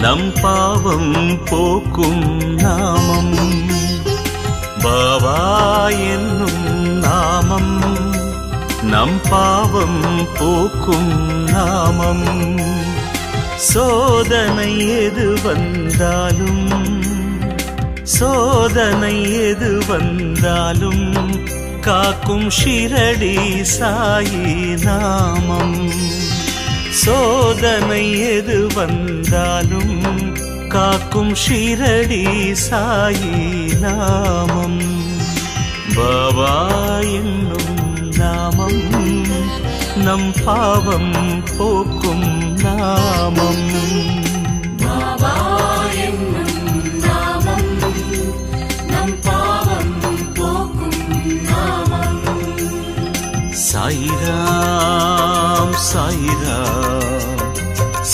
நம் பாவம் போக்கும் நாமம். பாபா என்னும் நாமம் நம் பாவம் போக்கும் நாமம். சோதனை எது வந்தாலும் சோதனை எது வந்தாலும் காக்கும் ஷிரடி சாயி நாமம். சோதனை எது வந்தாலும் காக்கும் ஷிரடி சாயி நாமம். பாபா என்னும் நாமம் நம் பாவம் போக்கும் நாமம். பாபா என்னும் நாமம் நம் பாவம் போக்கும் நாமம். சாயிராம் சாயிராம்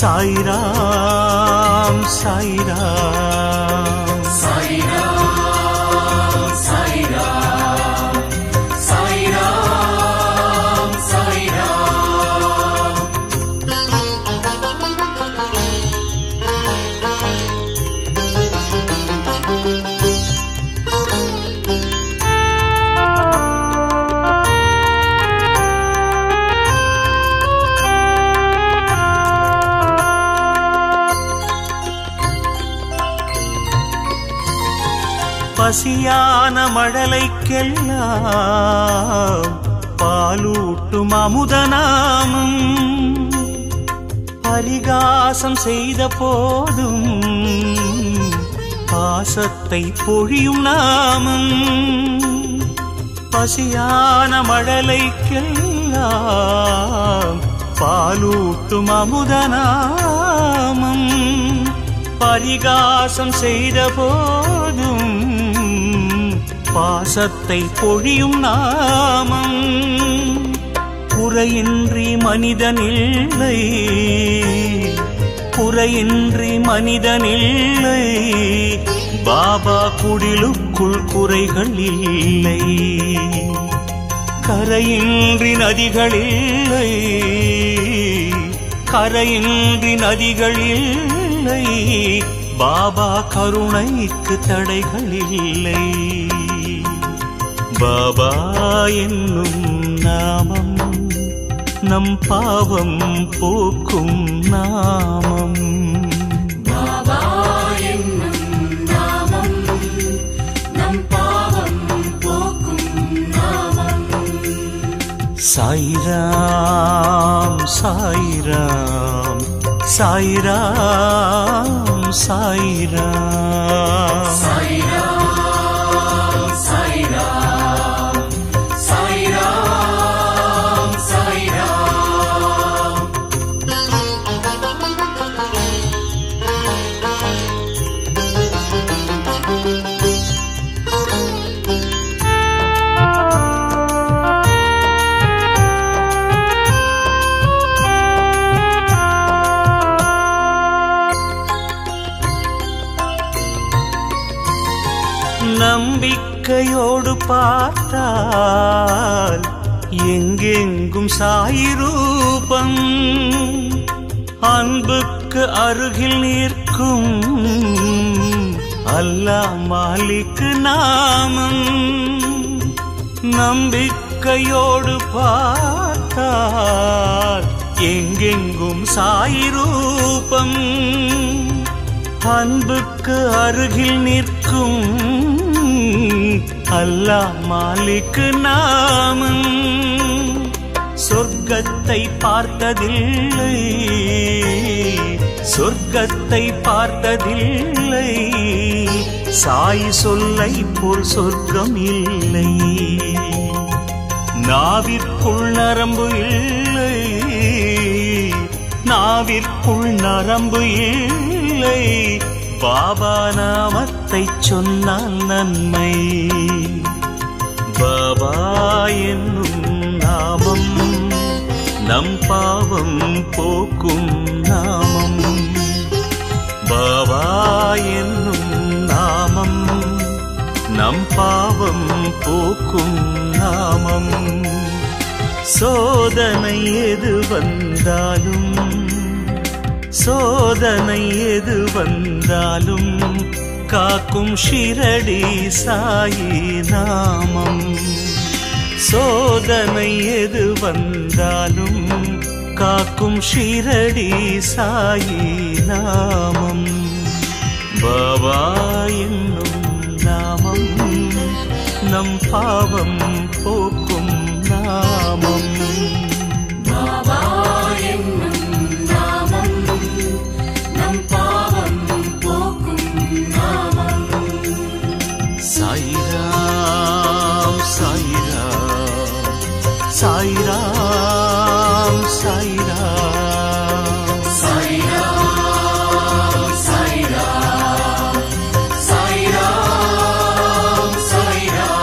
சாயிராம் சாயிராம் சாயிராம் சாயிராம் சாயிராம் சாயிராம். பசியான மழலைக்கெல்லாம் பாலூட்டும் அமுதநாமம். பரிகாசம் செய்த போதும் பாசத்தை பொழியும் நாமம். பசியான மழலைக்கெல்லாம் பாலூட்டும் அமுதநாமம். பரிகாசம் செய்த போதும் பாசத்தை பொழியும் நாமம். குறையின்றி மனிதனில்லை குறையின்றி மனிதனில்லை பாபா குடிலுக்குள் குறைகள் இல்லை. கரையின்றி நதிகளில்லை கரையின்றி நதிகளில்லை பாபா கருணைக்கு தடைகள் இல்லை. பாபா என்னும் நாமம் நம் பாவம் போக்கும் நாமம். பாபா என்னும் நாமம் நம் பாவம் போக்கும் நாமம். சாயிராம் சாயிராம் சாயிராம் சாயிராம் சாயிராம் சாயிராம் சாயிராம் சாயிராம். நம்பிக்கையோடு பார்த்தால் எங்கெங்கும் சாயி ரூபம். அன்புக்கு அருகில் நிற்கும் அல்லாஹ் மாலிக் நாமம். நம்பிக்கையோடு பார்த்தால் எங்கெங்கும் சாயி ரூபம். அன்புக்கு அருகில் நிற்கும் அல்லாஹ் மாலிக் நாமம். சொர்க்கத்தை பார்த்ததில்லை சொர்க்கத்தை பார்த்ததில்லை சாய் சொல்லை போல் சொர்க்கம் இல்லை. நாவிற்குள் நரம்பு இல்லை நாவிற்குள் நரம்பு இல்லை பாபா நாமத்தை சொன்னால் நன்மை. பாபா என்னும் நாமம் நம் பாவம் போக்கும் நாமம். பாபா என்னும் நாமம் நம் பாவம் போக்கும் நாமம். சோதனை எது வந்தாலும் சோதனை எது வந்தாலும் காக்கும் ஷிரடி சாயி நாமம். சோதனை எது வந்தாலும் காக்கும் ஷிரடி சாயி நாமம். பாபா என்னும் நாமம் நம் பாவம் போக்கும் நாமம். பாபா என்னும் நாமம் நம் பாவம் போக்கும் நாமம். சாயிராம் சாயிராம் சாயிராம் சாயிராம் சாயிராம் சாயிராம் சாயிராம் சாயிராம்.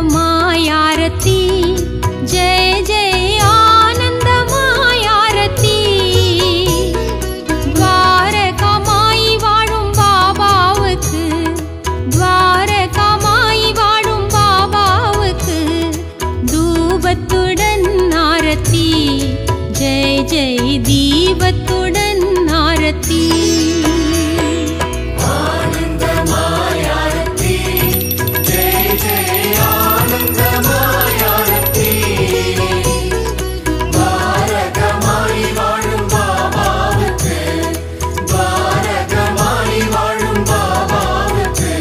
आनन्दमायारती जय जय आनन्दमायारती. द्वारकामाई वाழும் பாபாவுக்கு, द्वारकामाई வாழும் பாபாவுக்கு தூபத்துடன் ஆரத்தி. ஜெய் ஜெய் தீபத்துடன் ஆரத்தி. ஆனந்தமாயாரத்தி ஜெய ஜெய ஆனந்தமாயாரத்தி. பாரகமாய் வாழும் பாபாவுக்கு, பாரகமாய் வாழும் பாபாவுக்கு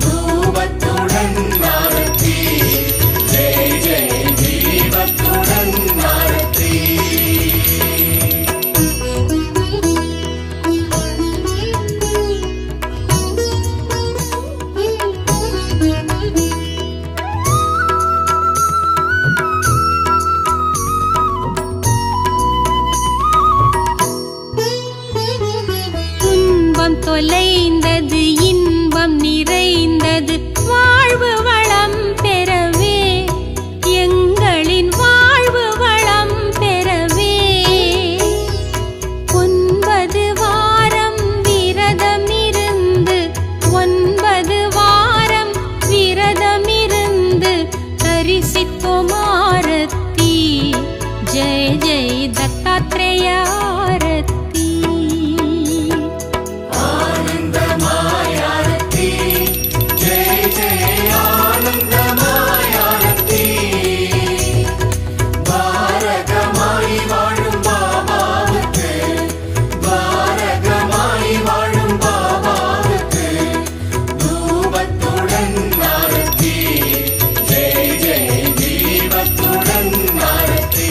தூபத்துடன் ஆரத்தி. ஜெய ஜெய தீபத்துடன் ஆரத்தி. துன்பம் தொலைந்தது, இன்பம் நிறைந்தது, வாழ்வு வளம் பெறவே, எங்களின் வாழ்வு வளம் பெறவே. 9 வாரம் விரதமிருந்து, 9 வாரம் விரதமிருந்து தரிசித்தோம் ஆரத்தி. ஜெய ஜெய தத்தாத்ரேய ஆரத்தி. ஆனந்தமாயாரத்தி ஜெய ஜெய ஆனந்தமாயாரத்தி. பாரகமாய் வாழும் பாபாவுக்கு, பாரகமாய் வாழும் பாபாவுக்கு தூபத்துடன் ஆரத்தி. ஜெய ஜெய தீபத்துடன் ஆரத்தி.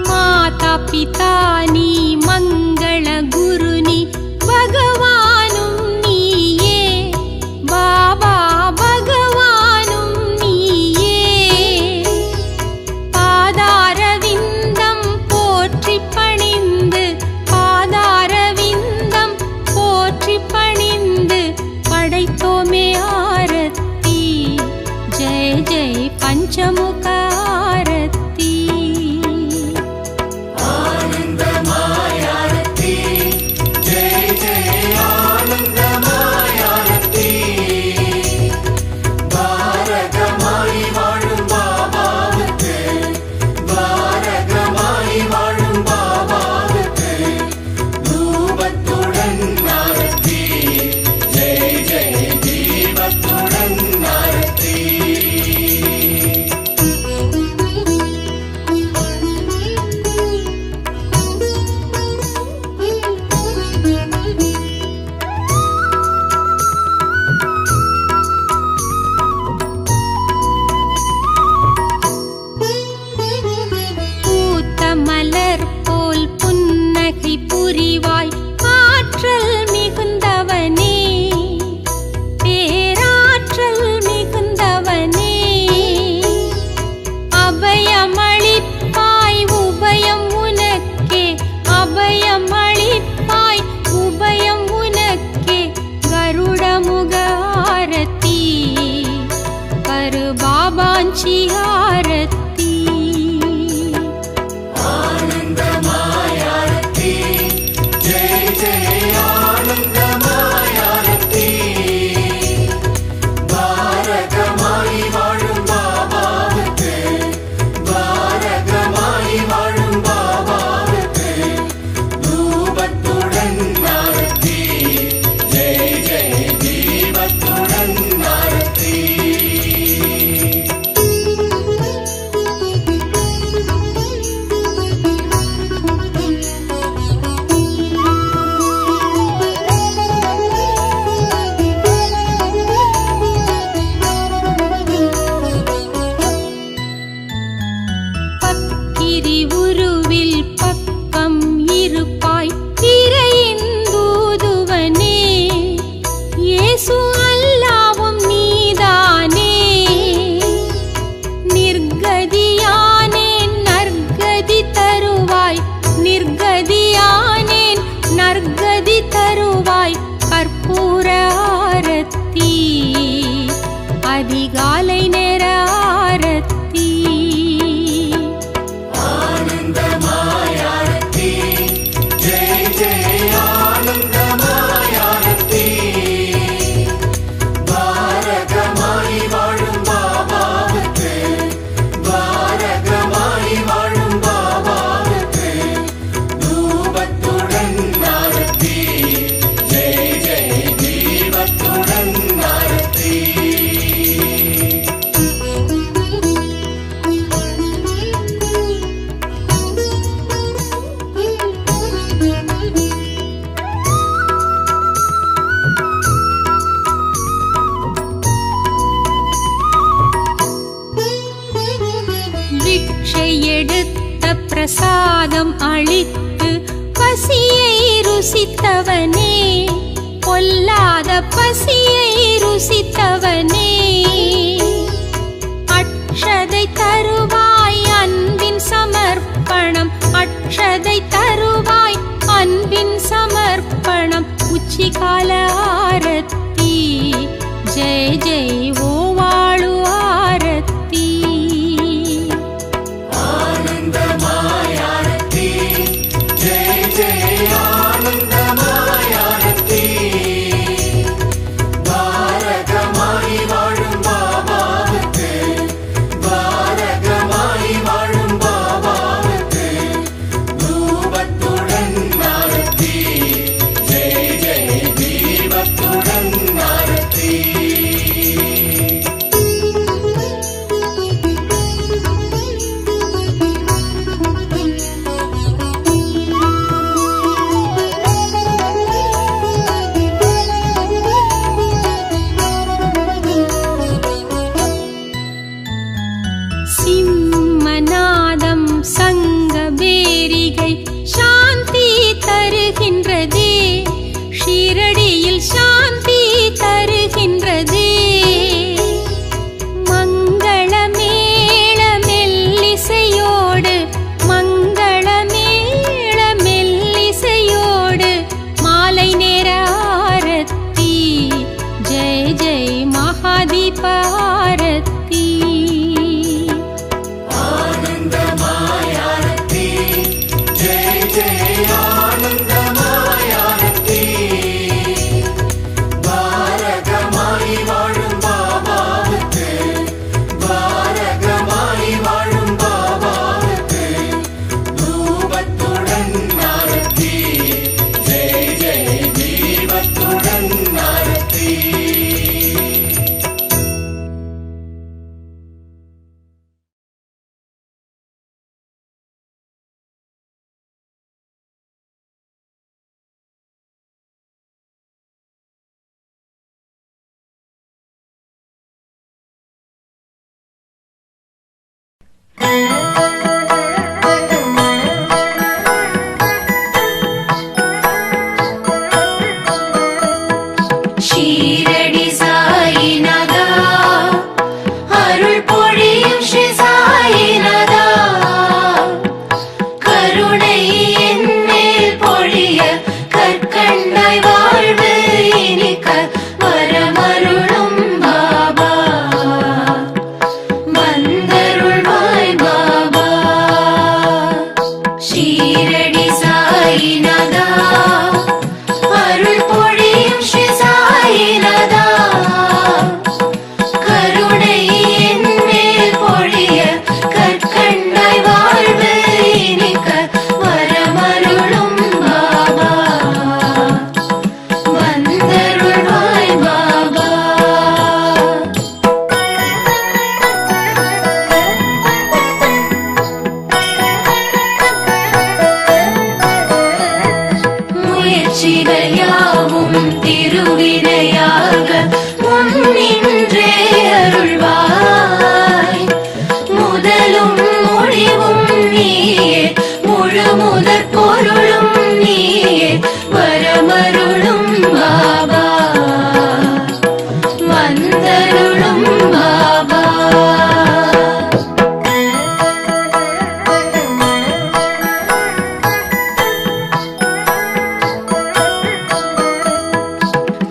माता पिता नी मंगल गुरु नी भगवानुम नीये. बाबा भगवानुम नीये. पादारविन्दं पोற்றி பணிந்து, பாதாரவிந்தம் போற்றி பணிந்து படைத்தோமே ஆரத்தி. ஜெய ஜெய பஞ்சமுக ஆரத்தி. ஆனந்தமாயாரத்தி பிக்ஷை எடுத்த பிரசாதம் அளித்து பசியை ருசித்தவனே, பொல்லாத பசியை ருசித்தவனே, அக்ஷதை தருவாய் அன்பின் சமர்ப்பணம், அக்ஷதை தருவாய் அன்பின் சமர்ப்பணம், உச்சிகால ஆரத்தி ஜெய ஜெய் ஓ வாழு ஆரத்தி. ஆனந்தமாயாரத்தி ஜெய ஜெய ஆனந்தமாயாரத்தி. பாரகமாய் வாழும் பாபாவுக்கு, பாரகமாய் வாழும் பாபாவுக்கு தூபத்துடன் ஆரத்தி ஜெய ஜெய தீபத்துடன் ஆரத்தி. சிம்மநாதம் சங்கபேரிகை சாந்தி தருகின்றதே, ஷீரடியில் சாந்தி தருகின்றதே. மங்களமேள மெல்லிசையோடு, மங்களமேள மெல்லிசையோடு மாலை நேர ஆரத்தி ஜெய ஜெய் மகாதீப ஆரத்தி. ஆனந்தமாயாரத்தி ஜெய ஜெய ஆனந்தமாயாரத்தி. பாரகமாய் வாழும் பாபாவுக்கு, பாரகமாய் வாழும் பாபாவுக்கு தூபத்துடன் ஆரத்தி ஜெய ஜெய தீபத்துடன் ஆரத்தி. ஷீரடி சாயிநாதா, அருள் பொழியும் ஸ்ரீ சாயிநாதா, கருணை என் மேல் பொழிய கற்கண்டாய் வாழ்வு இனிக்க வரமருளும் பாபா, வந்தருள்வாய் பாபா. ஷீரடி சாயிநாதா, அருள் பொழியும் ஸ்ரீ சாயிநாதா, கருணை என் மேல் பொழிய கற்கண்டாய் வாழ்வு இனிக்க வரமருளும் பாபா, வந்தருள்வாய் பாபா. முயற்சிகள் யாவும் திருவினையாக முன்னின்றே அருள்வாய், முதலும் முடிவும் நீயே, முழு முதற் பொருளும் நீயே, வரமருளும் பாபா, வந்தருளும் பாபா.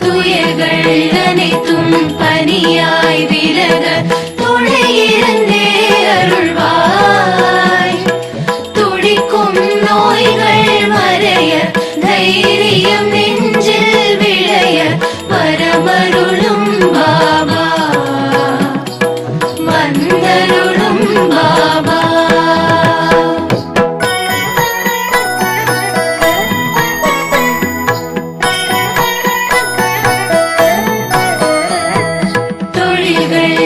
துயர்கள் அனைத்தும் பனியாய் விலக துணையிருந்தே அருள்வாய், துடிக்கும் நோய்கள் மறைய தைரியம் நெஞ்சில் விளைய வரமருளும் பாபா, வந்தருளும் பாபா. தொழில்கள்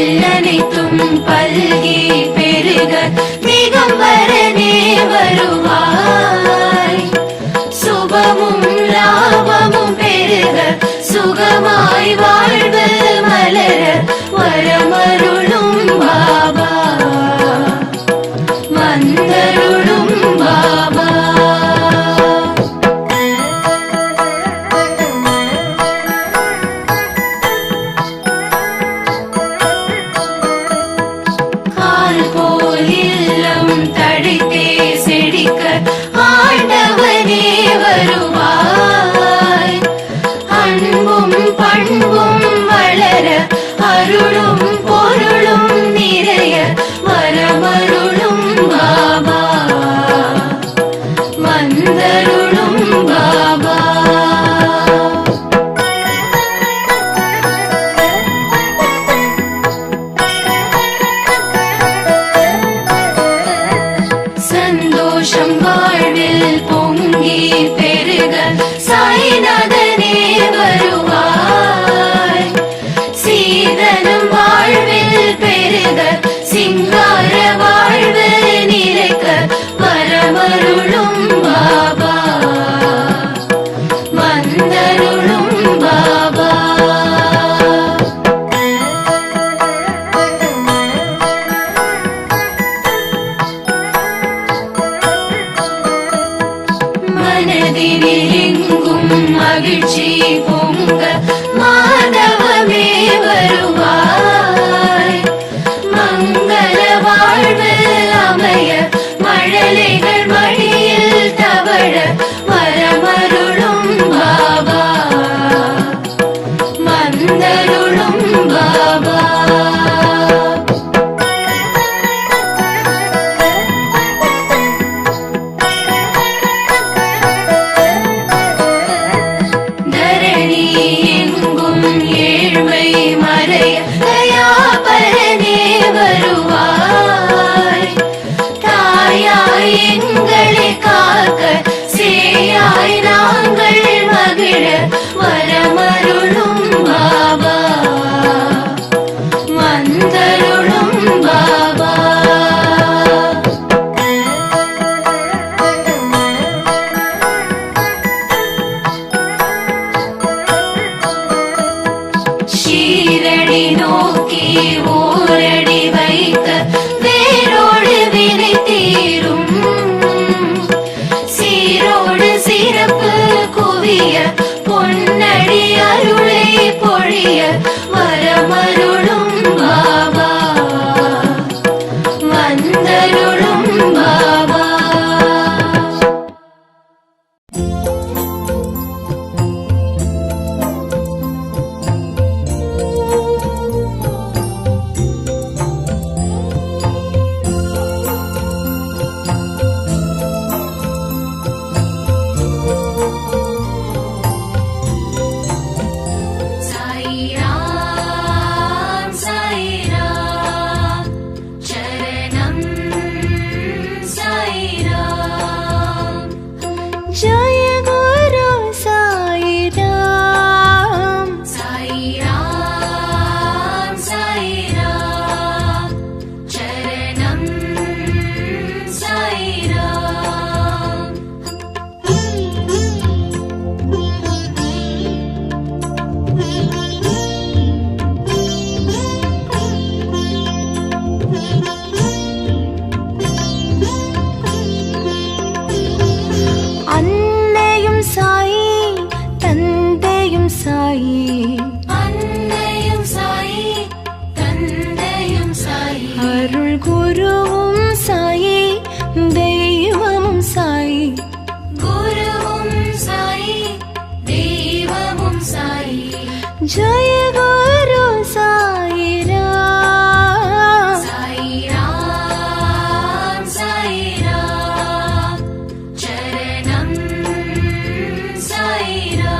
வந்தருளும் பாபா. சந்தோஷம் வாழ்வில் பொங்கி பெருக சாய்நாதனே வருவாய். சீதனம் வாழ்வில் பெருக சிங்கார வாழ்வு நிறைக்க வரமருளும் பாபா. வந்தருளும் பாபா. மனதினில் எங்கும் மகிழ்ச்சி பொங்க மாதவமே வருவாய். மங்கள வாழ்வு அமைய மழலைகள் மடியில் தவழ வரமருளும் பாபா. வந்தருளும் பாபா. தரணி எங்கும் ஏழ்மை மறைய தயாபரனே வருவாய். தாயாய் எங்களை காக்க சேயாய் நாங்கள் மகிழ வரமருளும் பாபா. வந்தருளும் பாபா. ஷீரடி நோக்கி ஓரடி வைக்க வேரோடு வினை தீரும். சீரோடு சிறப்பு குவிய பொன்னடி அருளை பொழிய வரமருளும் பாபா. வந்தருளும் பாபா. சாய்ராம் சாய்ராம் சரணம் சாய்ராம். ஜய குரு சாய்ராம். சாய்ராம் சாய்ராம் சரணம் சாய்ராம். அன்னையும் சாயி தந்தையும் சாயி. அன்னையும் சாயி தந்தையும் சாயி. அருள் குருவும் சாயி தெய்வமும் சாயி. குருவும் சாயி தெய்வமும் சாயி. ஜய குரு சாய்ராம். சாய்ராம் சாய்ராம் சரணம் சாய்ராம்.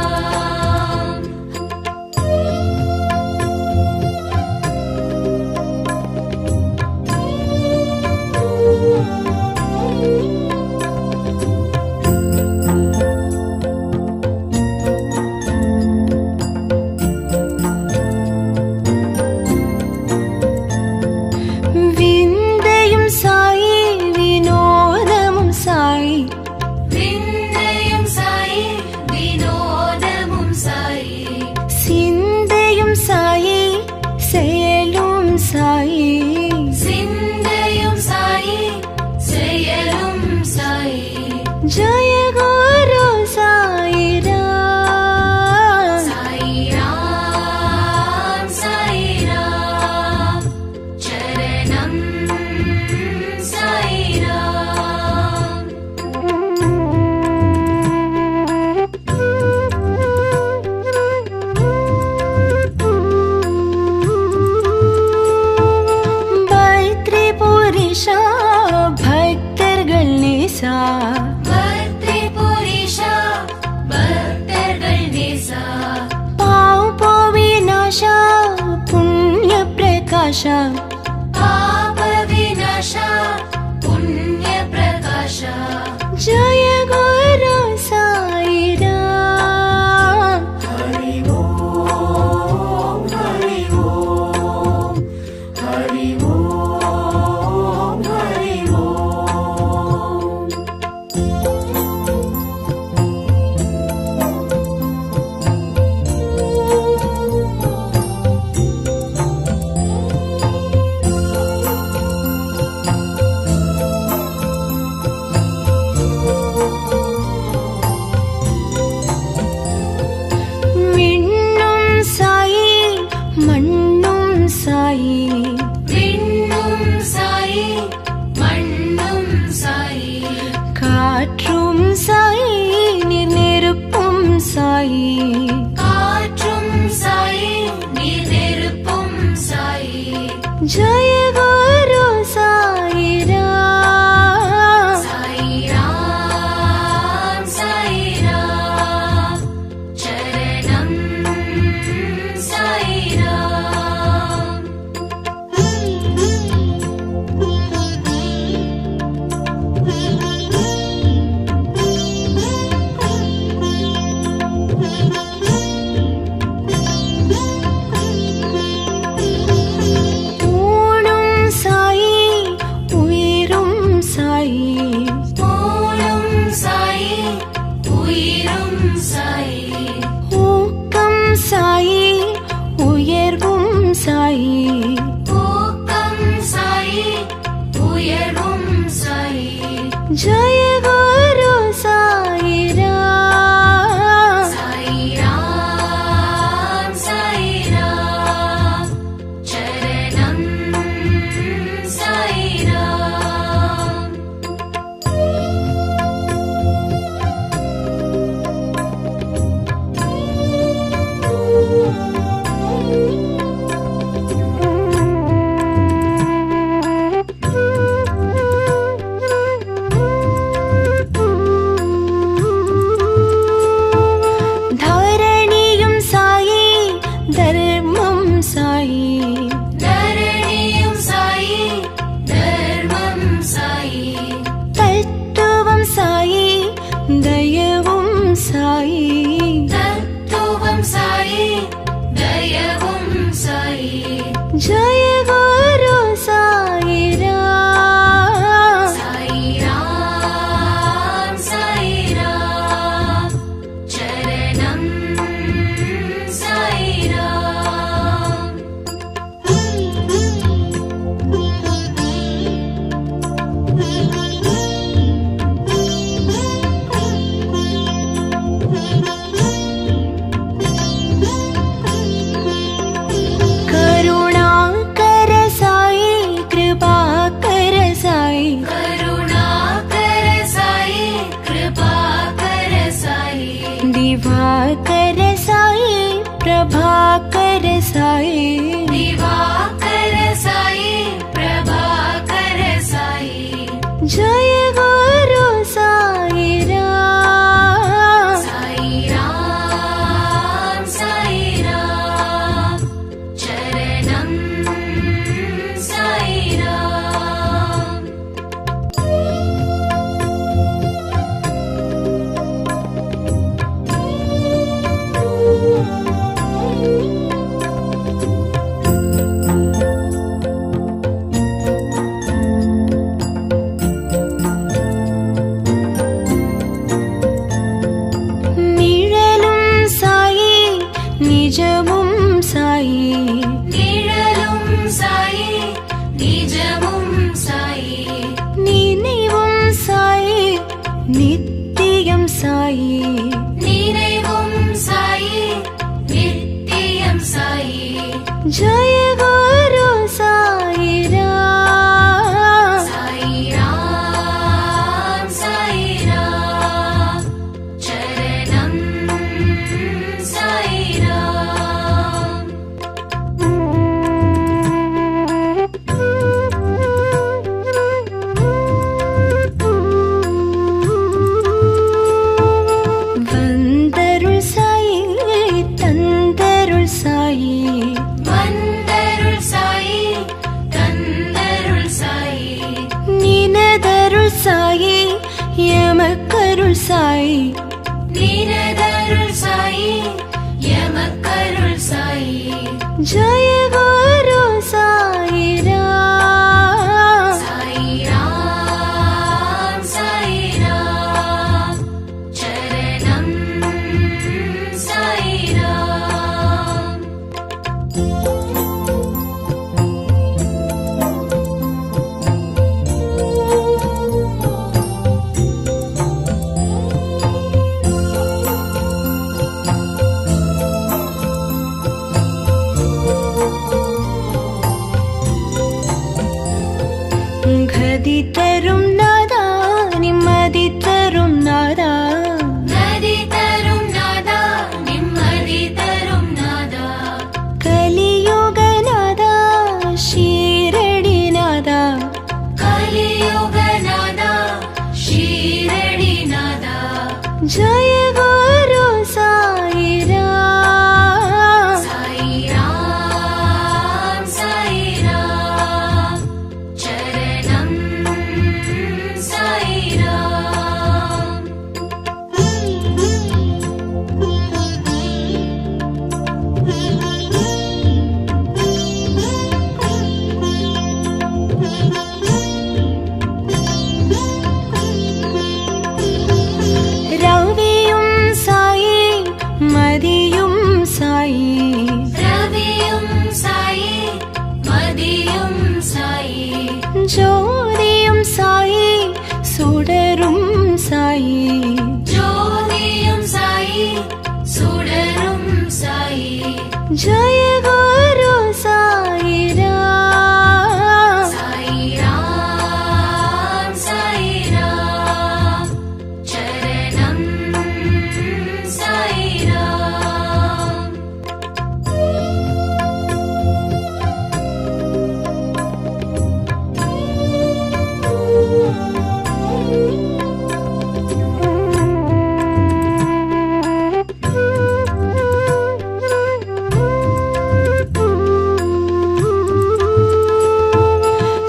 प्रकाश पाप विनाश पुण्य प्रकाश जय गुरु साई राम हरि ओम हरि ओम हरि ओम हरि ओम। விண்ணும் சாயி மண்ணும் சாயி விண்ணும் சாயி மண்ணும் சாயி காற்றும் சாயி நீர் நெருப்பும் சாயி காற்றும் சாயி நீர் நெருப்பும் சாயி ஜய குரு சாய் ராம் சாய் ராம் சாய் ராம் சரணம் சாய் ராம் ஊனும் சாயி உயிரும் சாயி போலும் சாயி உயிரும் சாயி ஊக்கம் சாயி உயர்வும் சாயி ஊக்கம் சாயி உயர்வும் சாயி ஜய குரு சாய் ராம் சாய் ராம் சாய் ராம் சரணம் சாய் ராம் தரணியும் சாயி தர்மம் சாயி தரணியும் சாயி தர்மம் சாயி தத்துவம் சாயி தயவும் சாயி தத்துவம் சாயி தயவும் சாயி ஜய குரு சாய் ராம் சாய் ராம் சாய் ராம் சரணம் சாய் ராம் करुणाकर साई कृपाकर साई करुणाकर साई कृपाकर साई दिवाकर साई प्रभाकर साई दिवाकर साई प्रभाकर साई जय गुरु साई राम साई राम साई राम चरणम साई राम நிழலும் சாயி நிஜமும் சாயி நிழலும் சாயி நிஜமும் சாயி நினைவும் சாயி நித்தியம் சாயி நினைவும் சாயி நித்தியம் சாயி ஜய குரு சாய் ராம் சாய் ராம் சாய் ராம் சரணம் சாய் ராம் வந்தருள் சாயி தந்தருள் சாயி வந்த சாயி நினதருள் சாயி எமக்கருள் சாயி ஜய குரு சாயிராம் சாயிராம் சாயிராம் சரணம் சாயிராம் கதி தரும் நாதா நிம்மதி தரும் நாதா நதி தரும் நாதா நிம்மதி தரும் நாதா கலியுக நாதா ஷீரடி நாதா கலியுக நாதா ஷீரடி நாதா ஜய குரு சாயிராம் சாயிராம் சாயிராம் சரணம் சாயிராம் ரவியும் சாயி மதியும் சாயி ரவியும் சாயி மதியும் சாயி ஜோதியும் சாயி சுடரும் சாயி ஜோதியும் சாயி சுடரும் சாயி ஜய குரு சாயிராம் சாயிராம் சாயிராம் சரணம் சாயிராம்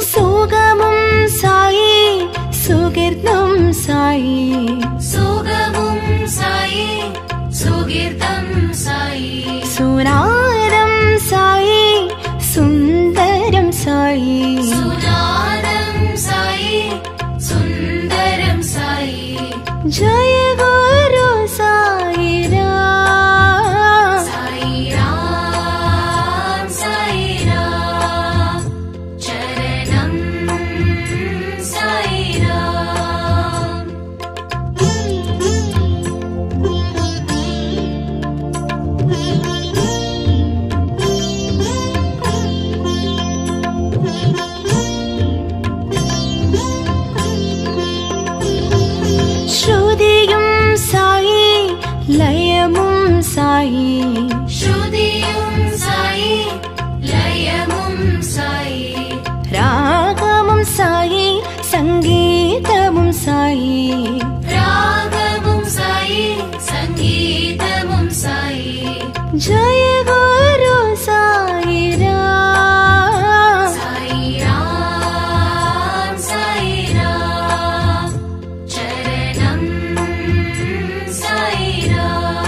சுகமும் சாயி சுகிர்தம் சாயி சுகமும் சாயி சுகீர்த்தம் சாயி சுராரம் சாயி சுந்தரம் சாயி சுநாதம் சாயி சுந்தரம் சாயி ஜய குரு சாயிராம் சாயிராம் சாயிராம் சரணம் சாயிராம் ஸ்ருதியும் சாயி லயமும் சாயி ஸ்ருதியும் சாயி லயமும் சாயி ராகமும் சாயி சங்கீதமும் சாயி ராகமும் சாயி சங்கீதமும் சாயி ஜய குரு சாயிராம் சாயிராம் சாயிராம் சரணம் சாயிராம்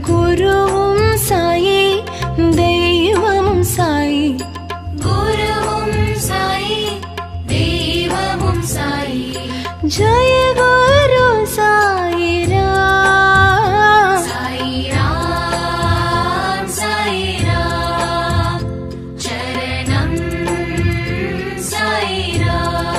குருவும் சாயி தெய்வமும் சாயி குருவும் சாயி தெய்வமும் சாயி ஜெய குரு சாயிராம் சாயிராம் சாயிராம் சரணம் சாயிராம்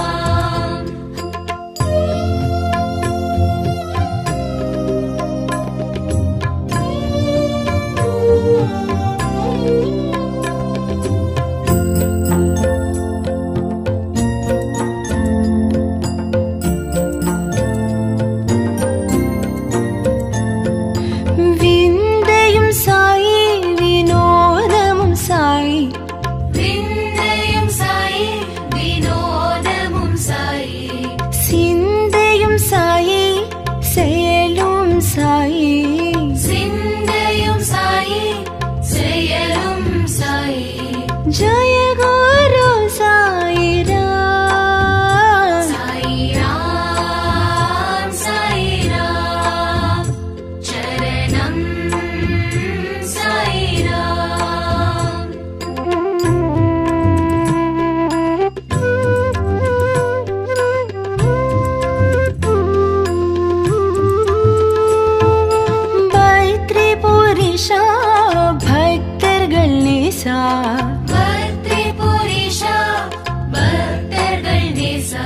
விந்தையும் சாயி வினோதமும் சாயி விந்தையும் சாயி வினோதமும் சாயி சிந்தையும் சாயி செயலும் சாயி சிந்தையும் சாயி செயலும் சாயி ஜெய குரு சாயிராம் சாயிராம் சாயிராம் சரணம் சாயிராம் பைத்ரி புரிஷா பக்தர்கள் நேசா பக்தி புரிஷா பக்தர்கள் நேசா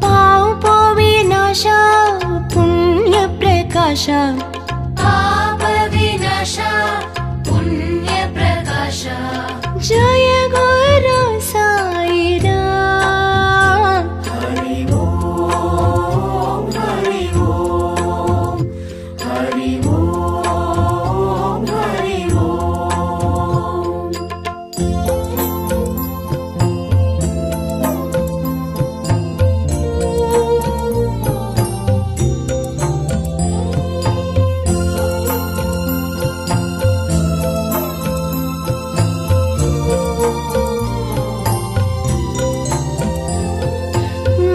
பாவ் போவிநாசா புண்ணிய பிரகாஷா பாப விநாசா புண்ணிய பிரகாஷா ஜெய குரு சாயிராம் ஹரி ஓம் ஹரி ஓம் ஹரி ஓம் ஹரி ஓம்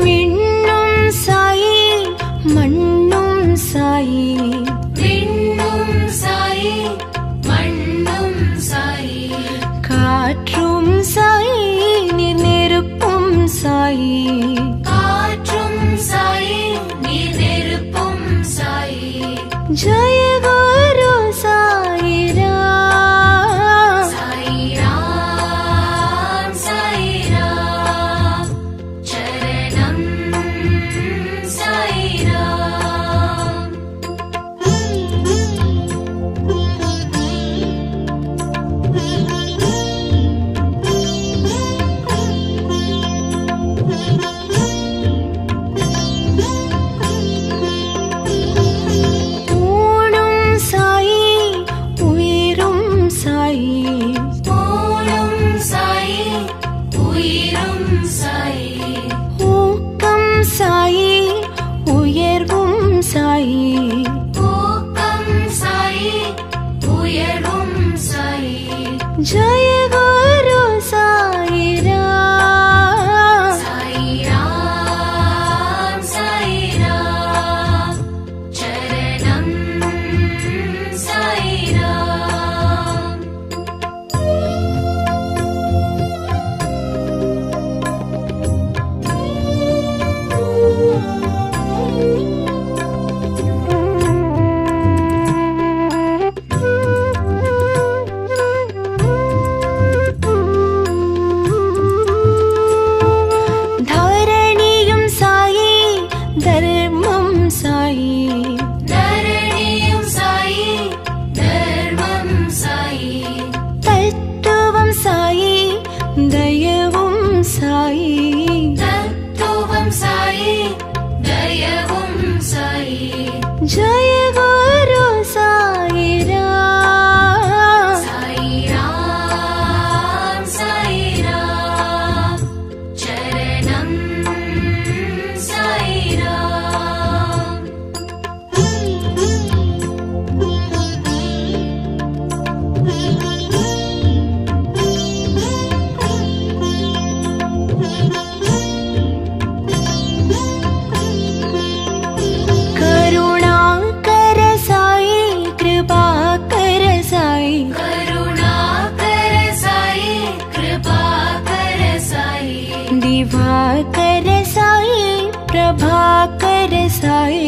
விண்ணும் சாயி மண்ணும் சாயி விண்ணும் சாயி மண்ணும் சாயி காற்றும் சாயி நீர் நெருப்பும் சாயி காற்றும் சாயி நீர் நெருப்பும் சாயி ஜெய குரு சாயிராம் சாயிராம் சாயிராம் சரணம் சாயிராம் ஊனும் சாயி உயிரும் சாயி ஊனும் சாயி உயிரும் சாயி ஊக்கம் சாயி உயர்வும் சாயி ஊக்கம் சாயி உயர்வும் சாயி ஜெய குரு சாயிராம் சாயிராம் சாயிராம் சரணம் சாயிராம் साई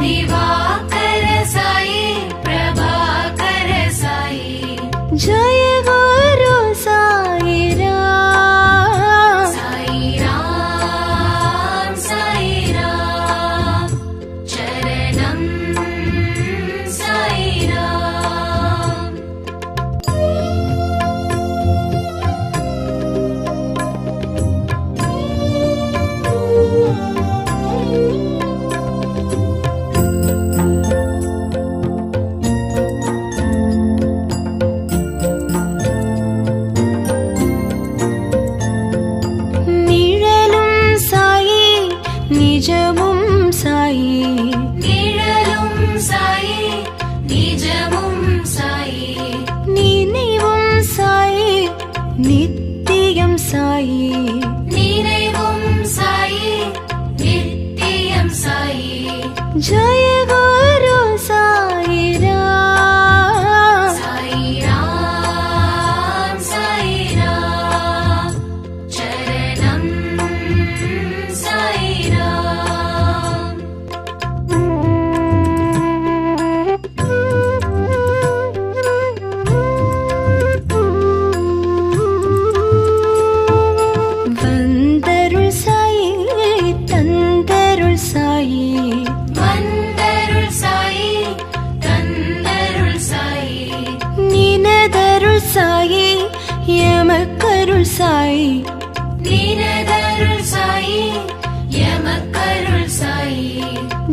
दिवाकर साई प्रभाकर साई जय गुरु साई राम साई राम चरणम साई राम நிழலும் சாயி நிஜமும் சாயி நிழலும் சாயி நிஜமும் சாயி நினைவும் சாயி நித்தியம் சாயி நினைவும் சாயி நித்தியம் சாயி जय गुरु साई राम साई राम चरणम साई राम வந்தருள் சாயி தந்தருள் சாயி வந்தருள் சாயி தந்தருள் சாயி நினதருள் சாயி எமக்கருள் சாயி நினதருள் சாயி எமக்கருள் சாயி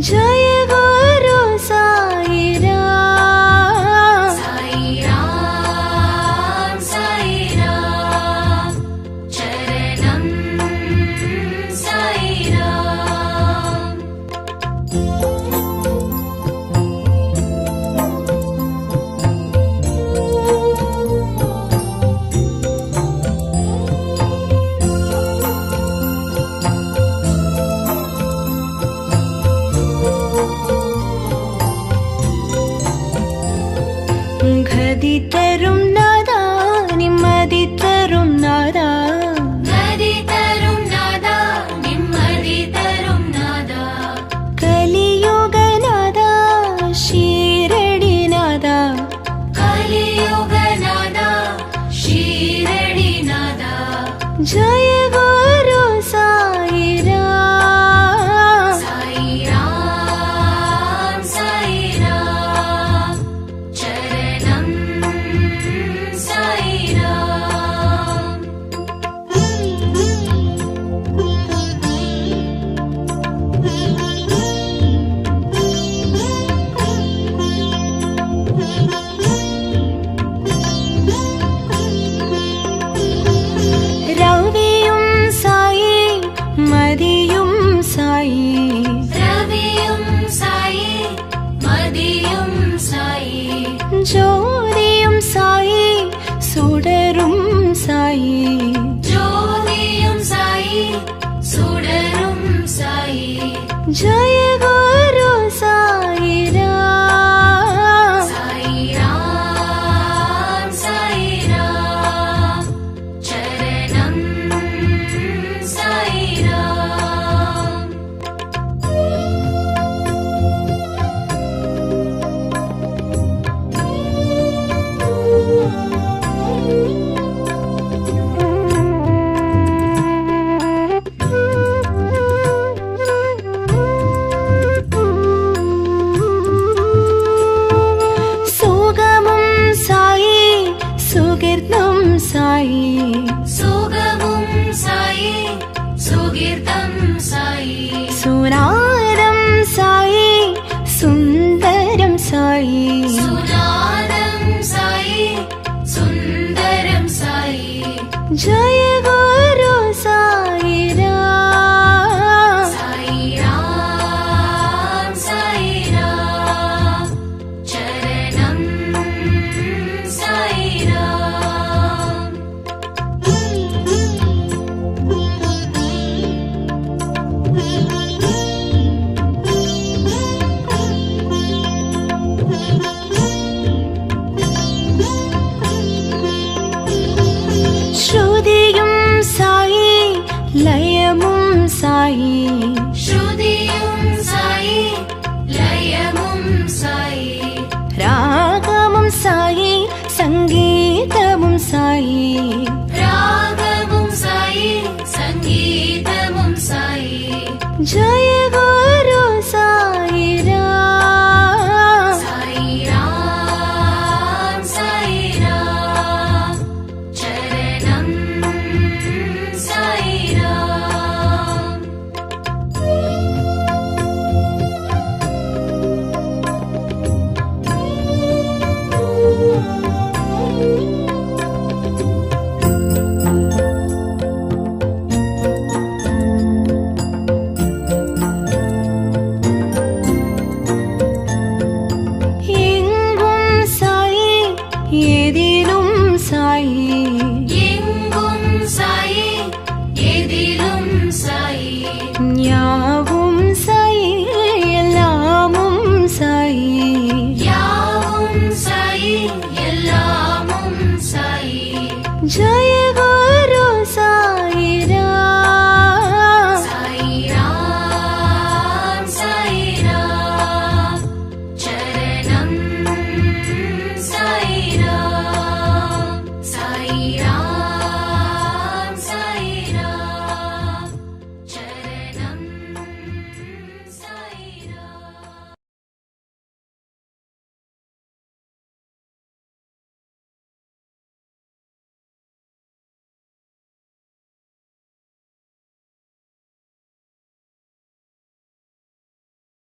जय गुरु साई राम साई राम चरणम साई राम கதி தரும் நாதா நிம்மதி தரும் நாதா நதி தரும் நாதா நிம்மதி தரும் நாதா கலியுக நாதா ஷீரடி நாதா கலியுக நாதா ஷீரடி நாதா जय गुरु साई राम साई राम चरणम साई राम ரவியும் சாயி மதியும் சாயி ரவியும் சாயி மதியும் சாயி ஜோதியும் சாயி சுடரும் சாயி ஜோதியும் சாயி சுடரும் சாயி जय गुरु साई राम साई राम चरणम साई राम சுகமும் சாயி சுகிர்தம் சாயி சுகமும் சாயி சுகீர்த்தம் சாயி சுனாதம் சாயி சுந்தரம் சாயி சுநாதம் சாயி சுந்தரம் சாயி जय गुरु साई राम साई राम चरणम साई राम ஸ்ருதியும் சாயி லயமும் சாயி ஸ்ருதியும் சாயி சாயி சங்கீதமும் சாயி ராகமும் சாயி சங்கீதமும் சாயி ஜய குரு சாயிராம் சாயிராம் சாயிராம் சரணம் சாயிராம் எங்கும் சாயி எதிலும் சாயி எங்கும் சாயி எதிலும் சாயி யாவும் சாயி எல்லாமும் சாயி யாவும் சாயி எல்லாமும் சாயி ஜய